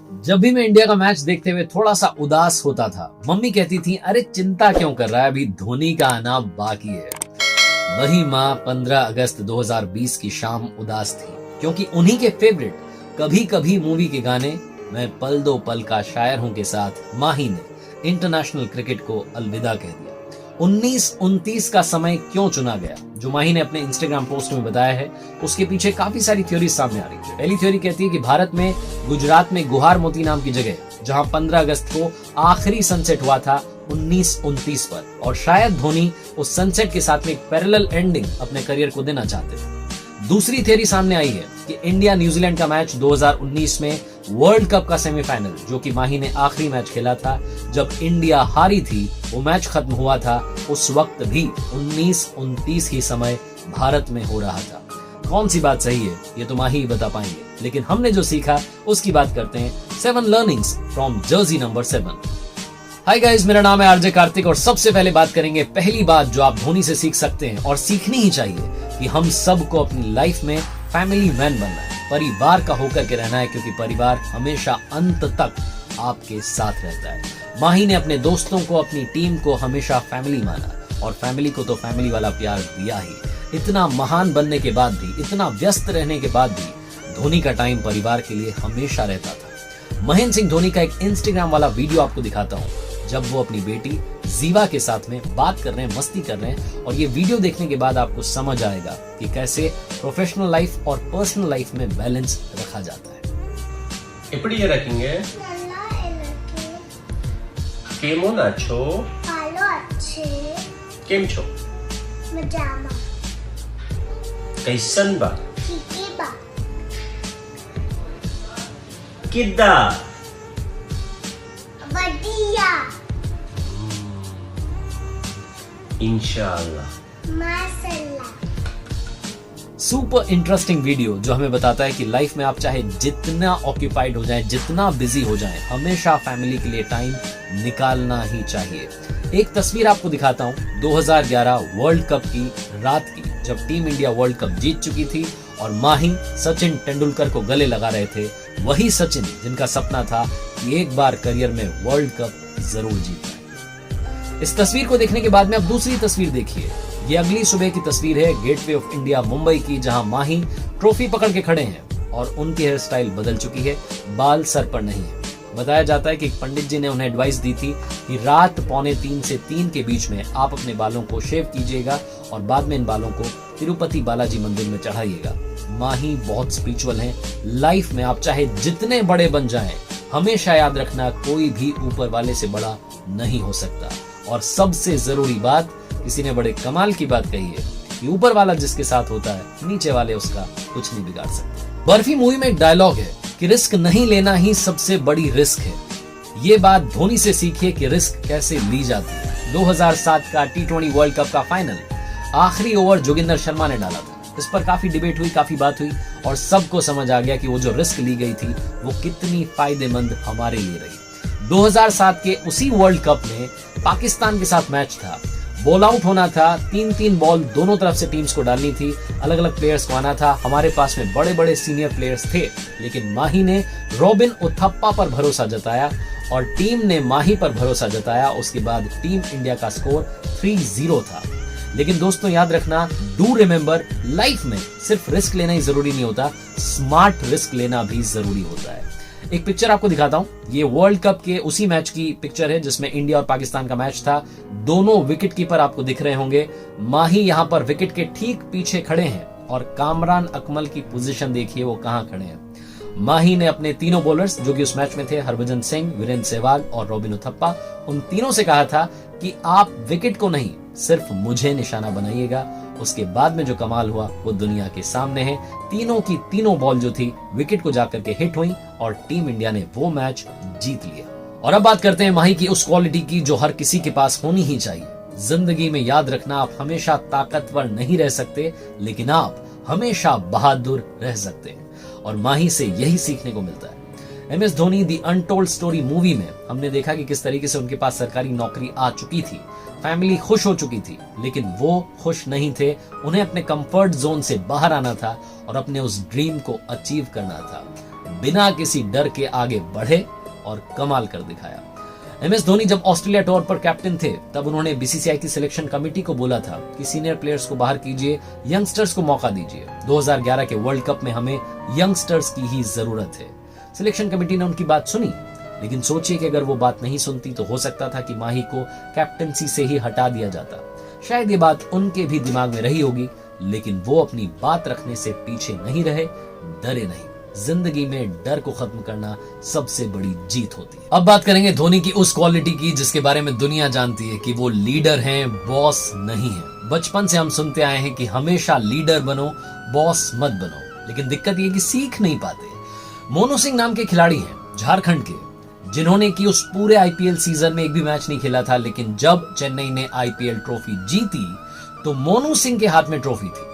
जब भी मैं इंडिया का मैच देखते हुए थोड़ा सा उदास होता था, मम्मी कहती थी, अरे चिंता क्यों कर रहा है, अभी धोनी का आना बाकी है। वही माँ 15 अगस्त 2020 की शाम उदास थी, क्योंकि उन्हीं के फेवरेट कभी कभी मूवी के गाने मैं पल दो पल का शायर हूं के साथ माही ने इंटरनेशनल क्रिकेट को अलविदा कह दिया। 1929 का समय क्यों चुना गया, जो माही ने अपने इंस्टाग्राम पोस्ट में बताया है, उसके पीछे काफी सारी थ्योरी सामने आ रही है। पहली थ्योरी कहती है कि भारत में गुजरात में गुहार मोती नाम की जगह, जहां 15 अगस्त को आखिरी सनसेट हुआ था 1929 पर, और शायद धोनी उस सनसेट के साथ में एक पैरेलल एंडिंग अपने करियर को देना चाहते थे। दूसरी थ्योरी सामने आई है कि इंडिया न्यूजीलैंड का मैच 2019 में वर्ल्ड कप का सेमीफाइनल, जो कि माही ने आखिरी मैच खेला था जब इंडिया हारी थी, वो मैच खत्म हुआ था, उस वक्त भी 1929 ही समय भारत में हो रहा था। कौन सी बात सही है ये तो माही ही बता पाएंगे, लेकिन हमने जो सीखा उसकी बात करते हैं। 7 learnings from Jersey number 7। Hi guys, मेरा नाम है आरजे कार्तिक और सबसे पहले बात करेंगे पहली बात जो आप धोनी से सीख सकते हैं और सीखनी ही चाहिए, कि हम सबको अपनी लाइफ में फैमिली मैन बनना है, परिवार का होकर के रहना है, क्योंकि परिवार हमेशा अंत तक आपके साथ रहता है। माही ने अपने दोस्तों को, अपनी टीम को हमेशा फैमिली माना, और फैमिली को तो फैमिली वाला प्यार दिया ही। इतना महान बनने के बाद भी, इतना व्यस्त रहने के बाद भी धोनी का टाइम परिवार के लिए हमेशा रहता था। महेंद्र सिंह धोनी का एक इंस्टाग्राम वाला वीडियो आपको दिखाता हूँ, जब वो अपनी बेटी जीवा के साथ में बात कर रहे हैं, मस्ती कर रहे हैं, और ये वीडियो देखने के बाद आपको समझ आएगा कि कैसे प्रोफेशनल लाइफ और पर्सनल लाइफ में बैलेंस रखा जाता है। எப்படி இருக்கீங்க? કેમો છો? હાલો છે. કેમ છો? મજામાં. कैसन बा? ઠીકે બા. किद्दा? વડિયા. इंशाल्लाह। માશાલ્લાહ. सुपर इंटरेस्टिंग वीडियो जो हमें बताता है कि लाइफ में आप चाहे जितना ऑक्यूपाइड हो जाए, जितना बिजी हो जाए, हमेशा फैमिली के लिए टाइम निकालना ही चाहिए। एक तस्वीर आपको दिखाता हूँ 2011 वर्ल्ड कप की रात की, जब टीम इंडिया वर्ल्ड कप जीत चुकी थी और माही सचिन तेंदुलकर को गले लगा रहे थे। वही सचिन जिनका सपना था कि एक बार करियर में वर्ल्ड कप जरूर जीतना। इस तस्वीर को देखने के बाद में अब दूसरी तस्वीर देखिए। ये अगली सुबह की तस्वीर है गेटवे ऑफ इंडिया मुंबई की, जहां माही ट्रॉफी पकड़ के खड़े हैं और उनकी हेयर स्टाइल बदल चुकी है, बाल सर पर नहीं है। बताया जाता है कि एक पंडित जी ने उन्हें एडवाइस दी थी कि रात 2:45 से 3 के बीच में आप अपने बालों को शेव कीजिएगा और बाद में इन बालों को तिरुपति बालाजी मंदिर में चढ़ाइएगा। माही बहुत स्पिरिचुअल हैं। लाइफ में आप चाहे जितने बड़े बन जाएं, हमेशा याद रखना कोई भी ऊपर वाले से बड़ा नहीं हो सकता। और सबसे जरूरी बात, किसी ने बड़े कमाल की बात कही है कि ऊपर वाला जिसके साथ होता है, नीचे वाले उसका कुछ नहीं बिगाड़ सकते। बर्फी मूवी में एक डायलॉग है कि रिस्क नहीं लेना ही सबसे बड़ी रिस्क है। ये बात धोनी से सीखिए कि रिस्क कैसे ली जाती है। 2007 का T20 वर्ल्ड कप का फाइनल, आखिरी ओवर जोगिंदर शर्मा ने डाला था। इस पर काफी डिबेट हुई, काफी बात हुई, और सबको समझ आ गया कि वो जो रिस्क ली गई थी वो कितनी फायदेमंद हमारे लिए रही। 2007 के उसी वर्ल्ड कप में पाकिस्तान के साथ मैच था, बॉल आउट होना था, 3-3 बॉल दोनों तरफ से टीम्स को डालनी थी, अलग अलग प्लेयर्स को आना था। हमारे पास में बड़े बड़े सीनियर प्लेयर्स थे, लेकिन माही ने रॉबिन उथप्पा पर भरोसा जताया और टीम ने माही पर भरोसा जताया। उसके बाद टीम इंडिया का स्कोर 3-0 था। लेकिन दोस्तों याद रखना, डू रिमेंबर, लाइफ में सिर्फ रिस्क लेना ही जरूरी नहीं होता, स्मार्ट रिस्क लेना भी जरूरी होता है। एक पिक्चर आपको दिखाता हूं, ये वर्ल्ड कप के उसी मैच की पिक्चर है जिसमें इंडिया और पाकिस्तान का मैच था। दोनों विकेट कीपर आपको दिख रहे होंगे। माही यहां पर विकेट के ठीक पीछे खड़े हैं और कामरान अकमल की पोजीशन देखिए वो कहां खड़े हैं। माही ने अपने तीनों बॉलर्स जो कि उस मैच में थे, हरभजन सिंह, वीरेंद्र सहवाग और रॉबिन उथप्पा, उन तीनों से कहा था कि आप विकेट को नहीं, सिर्फ मुझे निशाना बनाइएगा। उसके बाद में जो कमाल हुआ वो दुनिया के सामने है। तीनों की तीनों बॉल जो थी विकेट को जाकर के हिट हुई और टीम इंडिया ने वो मैच जीत लिया। और अब बात करते हैं माही की उस क्वालिटी की जो हर किसी के पास होनी ही चाहिए। जिंदगी में याद रखना, आप हमेशा ताकतवर नहीं रह सकते, लेकिन आप हमेशा बहादुर रह सकते हैं, और माही से यही सीखने को मिलता है। MS Dhoni the untold story movie में हमने देखा कि किस तरीके से उनके पास सरकारी नौकरी आ चुकी थी, फैमिली खुश हो चुकी थी, लेकिन वो खुश नहीं थे। उन्हें अपने कंफर्ट जोन से बाहर आना था और अपने उस ड्रीम को अचीव करना था। बिना किसी डर के आगे बढ़े और कमाल कर दिखाया। MS धोनी जब ऑस्ट्रेलिया टूर पर कैप्टन थे तब उन्होंने BCCI की सिलेक्शन कमेटी को बोला था कि सीनियर प्लेयर्स को बाहर कीजिए, यंगस्टर्स को मौका दीजिए। 2011 के वर्ल्ड कप में हमें यंगस्टर्स की ही जरूरत है। सिलेक्शन कमेटी ने उनकी बात सुनी, लेकिन सोचिए कि अगर वो बात नहीं सुनती तो हो सकता था कि माही को कैप्टनसी से ही हटा दिया जाता। शायद ये बात उनके भी दिमाग में रही होगी, लेकिन वो अपनी बात रखने से पीछे नहीं रहे, डरे नहीं। जिंदगी में डर को खत्म करना सबसे बड़ी जीत होती है। अब बात करेंगे धोनी की उस क्वालिटी की जिसके बारे में दुनिया जानती है कि वो लीडर हैं, बॉस नहीं है। बचपन से हम सुनते आए हैं कि हमेशा लीडर बनो, बॉस मत बनो, लेकिन दिक्कत ये कि सीख नहीं पाते। मोनू सिंह नाम के खिलाड़ी हैं झारखंड के, जिन्होंने कि उस पूरे IPL सीजन में एक भी मैच नहीं खेला था, लेकिन जब चेन्नई ने IPL ट्रॉफी जीती तो मोनू सिंह के हाथ में ट्रॉफी थी।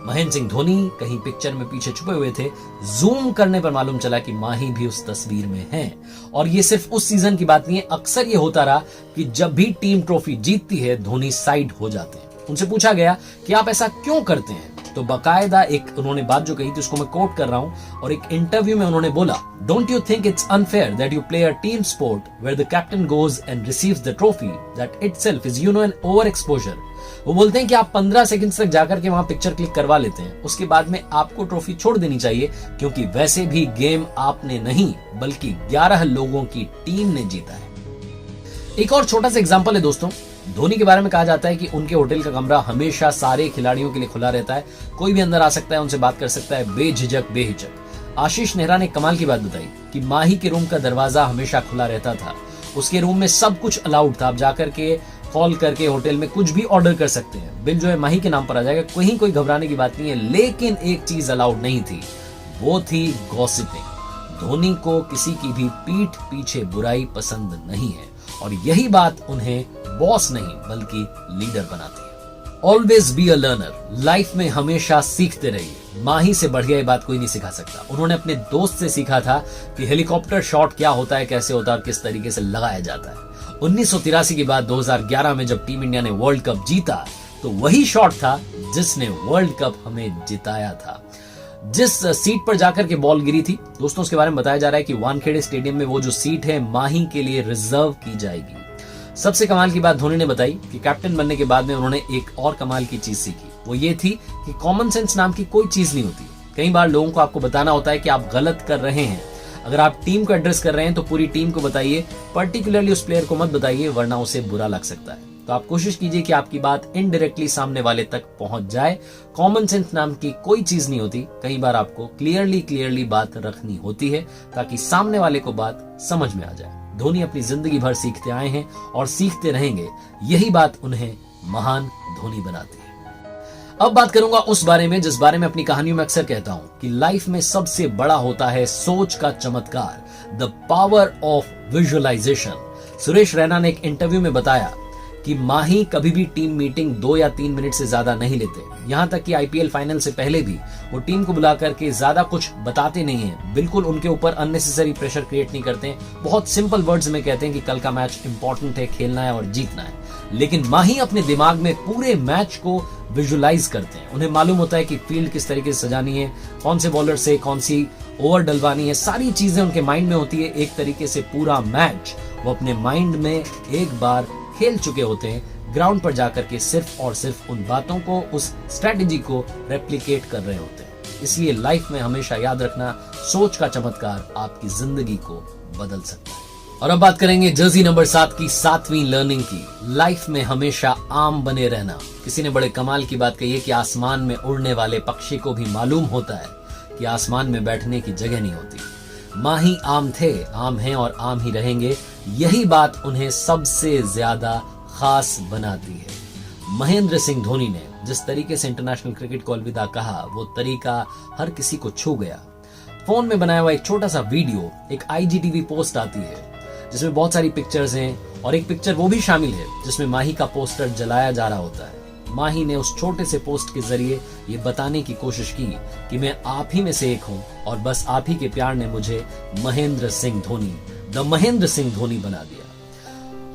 महेंद्र सिंह धोनी कहीं पिक्चर में पीछे छुपे हुए थे। जूम करने पर मालूम चला कि माही भी उस तस्वीर में हैं। और ये सिर्फ उस सीजन की बात नहीं है, अक्सर ये होता रहा कि जब भी टीम ट्रॉफी जीतती है धोनी साइड हो जाते हैं। उनसे पूछा गया कि आप ऐसा क्यों करते हैं, तो बाकायदा एक उन्होंने बात जो कही थी उसको मैं कोट कर रहा हूं, और एक इंटरव्यू में उन्होंने बोला, don't you think it's unfair that you play a team sport where the captain goes and receives the trophy, that itself is an over exposure. वो बोलते हैं कि आप 15 सेकंड तक जाकर के वहां पिक्चर क्लिक करवा लेते हैं, उसके बाद में आपको ट्रॉफी छोड़ देनी चाहिए, क्योंकि वैसे भी गेम आपने नहीं बल्कि 11 लोगों की टीम ने जीता है। एक और छोटा सा एग्जांपल है दोस्तों, धोनी के बारे में कहा जाता है कि उनके होटल का कमरा हमेशा सारे खिलाड़ियों के लिए खुला रहता है, कोई भी अंदर आ सकता है, उनसे बात कर सकता है बेझिझक बेहिचक। आशीष नेहरा ने कमाल की बात बताई कि माही के रूम का दरवाजा हमेशा खुला रहता था, उसके रूम में सब कुछ अलाउड था, आप जाकर के कॉल करके होटल में कुछ भी ऑर्डर कर सकते हैं, बिल जो है माही के नाम पर आ जाएगा, कहीं कोई घबराने की बात नहीं है। लेकिन एक चीज अलाउड नहीं थी, वो थी गॉसिपिंग। धोनी को किसी की भी पीठ पीछे बुराई पसंद नहीं है, और यही बात उन्हें बॉस नहीं बल्कि लीडर बनाती है। Always be a learner, life में हमेशा सीखते रहिए। माही से बढ़िया ये बात कोई नहीं सिखा सकता। उन्होंने अपने दोस्त से सीखा था कि हेलीकॉप्टर शॉट क्या होता है, कैसे होता है और किस तरीके से लगाया जाता है। 1983 के बाद 2011 में जब टीम इंडिया ने वर्ल्ड कप जीता तो वही शॉट था जिसने वर्ल्ड कप हमें जिताया था। जिस सीट पर जाकर के बॉल गिरी थी दोस्तों, उसके बारे में बताया जा रहा है कि वानखेड़े स्टेडियम में वो जो सीट है माही के लिए रिजर्व की जाएगी। सबसे कमाल की बात धोनी ने बताई कि कैप्टन बनने के बाद में उन्होंने एक और कमाल की चीज सीखी, वो ये थी कि कॉमन सेंस नाम की कोई चीज नहीं होती। कई बार लोगों को आपको बताना होता है कि आप गलत कर रहे हैं। अगर आप टीम को एड्रेस कर रहे हैं तो पूरी टीम को बताइए, पर्टिकुलरली उस प्लेयर को मत बताइए, वरना उसे बुरा लग सकता है। तो आप कोशिश कीजिए कि आपकी बात इनडायरेक्टली सामने वाले तक पहुंच जाए। कॉमन सेंस नाम की कोई चीज नहीं होती। कई बार आपको क्लियरली बात रखनी होती है ताकि सामने वाले को बात समझ में आ जाए। धोनी अपनी जिंदगी भर सीखते आए हैं और सीखते रहेंगे, यही बात उन्हें महान धोनी बनाती है। अब बात करूंगा उस बारे में जिस बारे में अपनी कहानियों में अक्सर कहता हूं कि लाइफ में सबसे बड़ा होता है सोच का चमत्कार, the power of visualisation. Suresh Raina ने एक इंटरव्यू में बताया कि माही कभी भी टीम मीटिंग 2 या 3 मिनट से ज्यादा नहीं लेते। यहां तक कि IPL फाइनल से पहले भी वो टीम को बुला करके ज्यादा कुछ बताते नहीं हैं, बिल्कुल उनके ऊपर अननेसेसरी प्रेशर क्रिएट नहीं करते हैं। बहुत सिंपल वर्ड्स में कहते हैं कि कल का मैच इंपॉर्टेंट है, खेलना है और जीतना है। लेकिन माही अपने दिमाग में पूरे मैच को विजुअलाइज करते हैं। उन्हें मालूम होता है कि फील्ड किस तरीके से सजानी है, कौन से बॉलर से कौन सी ओवर डलवानी है, सारी चीजें उनके माइंड में होती है। एक तरीके से पूरा मैच वो अपने माइंड में एक बार खेल चुके होते हैं, ग्राउंड पर जाकर के सिर्फ और सिर्फ उन बातों को, उस स्ट्रेटेजी को रेप्लिकेट कर रहे होते हैं। इसलिए लाइफ में हमेशा याद रखना, सोच का चमत्कार आपकी जिंदगी को बदल सकता है। और अब बात करेंगे जर्सी नंबर 7 की 7वीं लर्निंग की, लाइफ में हमेशा आम बने रहना। किसी ने बड़े कमाल की बात कही है कि आसमान में उड़ने वाले पक्षी को भी मालूम होता है कि आसमान में बैठने की जगह नहीं होती। माही आम थे, आम हैं और आम ही रहेंगे। यही बात उन्हें सबसे ज्यादा खास बनाती है। महेंद्र सिंह धोनी ने जिस तरीके से इंटरनेशनल क्रिकेट को अलविदा कहा, वो तरीका हर किसी को छू गया। फोन में बनाया हुआ एक छोटा सा वीडियो, एक IGTV पोस्ट आती है जिसमें बहुत सारी पिक्चर्स हैं और एक पिक्चर वो भी शामिल है जिसमें माही का पोस्टर जलाया जा रहा होता है। माही ने उस छोटे से पोस्ट के जरिए ये बताने की कोशिश की कि मैं आप ही में से एक हूं और बस आप ही के प्यार ने मुझे महेंद्र सिंह धोनी, द महेंद्र सिंह धोनी बना दिया।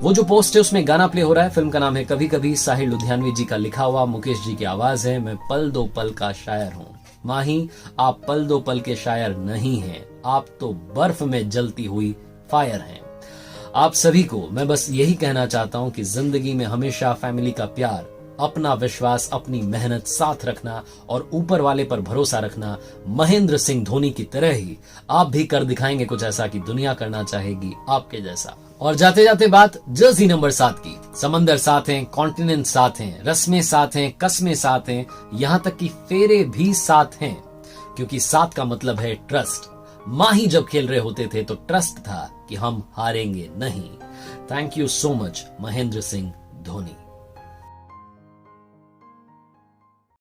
वो जो पोस्ट है उसमें गाना प्ले हो रहा है, फिल्म का नाम है कभी कभी, साहिल लुधियानवी जी का लिखा हुआ, मुकेश जी की आवाज है। मैं पल दो पल का शायर हूं। माही, आप पल दो पल के शायर नहीं हैं, आप तो बर्फ में जलती हुई फायर हैं। आप सभी को मैं बस यही कहना चाहता हूं कि जिंदगी में हमेशा फैमिली का प्यार, अपना विश्वास, अपनी मेहनत साथ रखना और ऊपर वाले पर भरोसा रखना महेंद्र सिंह धोनी की तरह ही आप भी कर दिखाएंगे कुछ ऐसा कि दुनिया करना चाहेगी आपके जैसा। और जाते जाते बात जर्सी नंबर 7 की। समंदर साथ हैं, कॉन्टिनेंट साथ हैं, रस्में साथ हैं, कस्में साथ हैं, यहां तक कि फेरे भी साथ हैं, क्योंकि 7 का मतलब है ट्रस्ट। माही जब खेल रहे होते थे तो ट्रस्ट था कि हम हारेंगे नहीं। Thank you so much Mahendra Singh Dhoni.